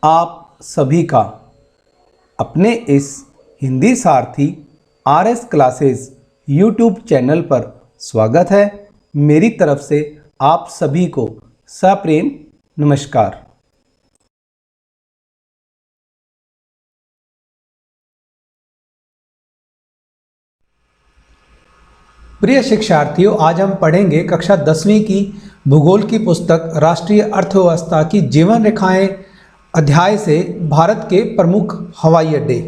आप सभी का अपने इस हिंदी सारथी आरएस क्लासेस यूट्यूब चैनल पर स्वागत है। मेरी तरफ से आप सभी को सप्रेम नमस्कार। प्रिय शिक्षार्थियों, आज हम पढ़ेंगे कक्षा 10वीं की भूगोल की पुस्तक राष्ट्रीय अर्थव्यवस्था की जीवन रेखाएं अध्याय से भारत के प्रमुख हवाई अड्डे।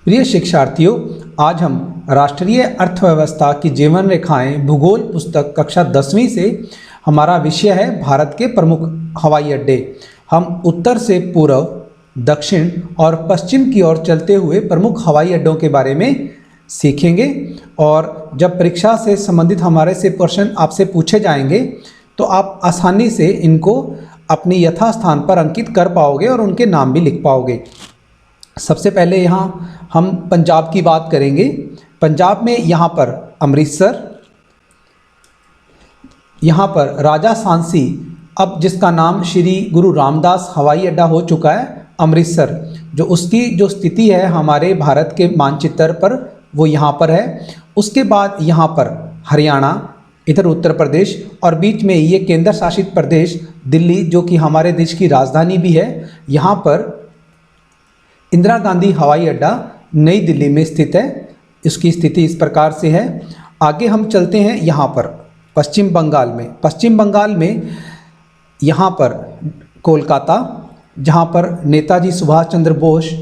प्रिय शिक्षार्थियों, आज हम राष्ट्रीय अर्थव्यवस्था की जीवन रेखाएं भूगोल पुस्तक कक्षा 10वीं से हमारा विषय है भारत के प्रमुख हवाई अड्डे। हम उत्तर से पूर्व, दक्षिण और पश्चिम की ओर चलते हुए प्रमुख हवाई अड्डों के बारे में सीखेंगे और जब परीक्षा से संबंधित हमारे से प्रश्न आपसे पूछे जाएंगे तो आप आसानी से इनको अपनी यथास्थान पर अंकित कर पाओगे और उनके नाम भी लिख पाओगे। सबसे पहले यहाँ हम पंजाब की बात करेंगे। पंजाब में यहाँ पर अमृतसर, यहाँ पर राजा सांसी, अब जिसका नाम श्री गुरु रामदास हवाई अड्डा हो चुका है, अमृतसर, जो उसकी जो स्थिति है हमारे भारत के मानचित्र पर वो यहाँ पर है। उसके बाद यहाँ पर हरियाणा, इधर उत्तर प्रदेश और बीच में ये केंद्र शासित प्रदेश दिल्ली, जो कि हमारे देश की राजधानी भी है। यहाँ पर इंदिरा गांधी हवाई अड्डा नई दिल्ली में स्थित है। इसकी स्थिति इस प्रकार से है। आगे हम चलते हैं यहाँ पर पश्चिम बंगाल में। पश्चिम बंगाल में यहाँ पर कोलकाता, जहाँ पर नेताजी सुभाष चंद्र बोस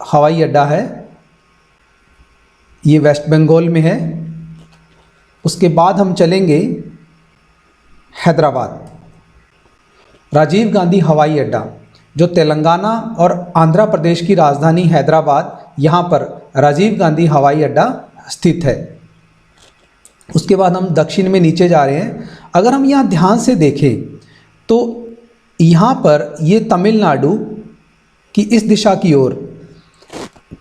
हवाई अड्डा है, ये वेस्ट बंगाल में है। उसके बाद हम चलेंगे हैदराबाद, राजीव गांधी हवाई अड्डा, जो तेलंगाना और आंध्र प्रदेश की राजधानी हैदराबाद, यहाँ पर राजीव गांधी हवाई अड्डा स्थित है। उसके बाद हम दक्षिण में नीचे जा रहे हैं। अगर हम यहाँ ध्यान से देखें तो यहाँ पर ये तमिलनाडु की इस दिशा की ओर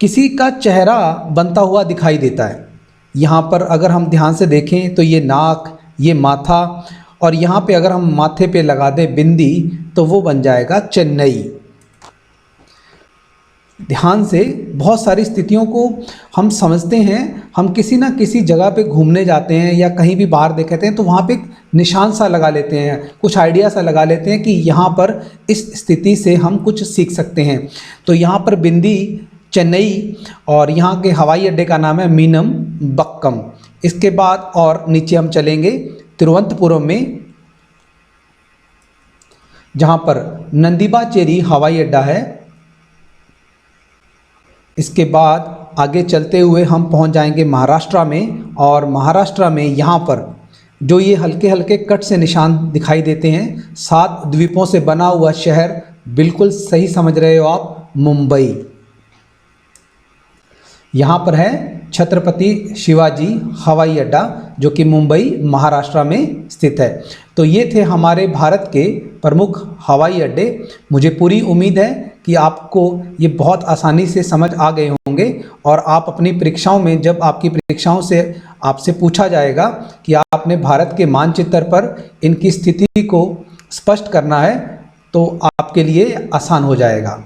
किसी का चेहरा बनता हुआ दिखाई देता है। यहाँ पर अगर हम ध्यान से देखें तो ये नाक, ये माथा, और यहाँ पे अगर हम माथे पे लगा दें बिंदी तो वो बन जाएगा चेन्नई। ध्यान से बहुत सारी स्थितियों को हम समझते हैं। हम किसी ना किसी जगह पे घूमने जाते हैं या कहीं भी बाहर देखते हैं तो वहाँ पे एक निशान सा लगा लेते हैं, कुछ आइडिया सा लगा लेते हैं कि यहाँ पर इस स्थिति से हम कुछ सीख सकते हैं। तो यहाँ पर बिंदी चेन्नई और यहाँ के हवाई अड्डे का नाम है मीनम बक्कम। इसके बाद और नीचे हम चलेंगे तिरुवनंतपुरम में, जहाँ पर नंदीबाचेरी हवाई अड्डा है। इसके बाद आगे चलते हुए हम पहुंच जाएंगे महाराष्ट्र में, और महाराष्ट्र में यहाँ पर जो ये हल्के हल्के कट से निशान दिखाई देते हैं, 7 द्वीपों से बना हुआ शहर, बिल्कुल सही समझ रहे हो आप, मुंबई। यहाँ पर है छत्रपति शिवाजी हवाई अड्डा, जो कि मुंबई महाराष्ट्र में स्थित है। तो ये थे हमारे भारत के प्रमुख हवाई अड्डे। मुझे पूरी उम्मीद है कि आपको ये बहुत आसानी से समझ आ गए होंगे और आप अपनी परीक्षाओं में, जब आपकी परीक्षाओं से आपसे पूछा जाएगा कि आपने भारत के मानचित्र पर इनकी स्थिति को स्पष्ट करना है, तो आपके लिए आसान हो जाएगा।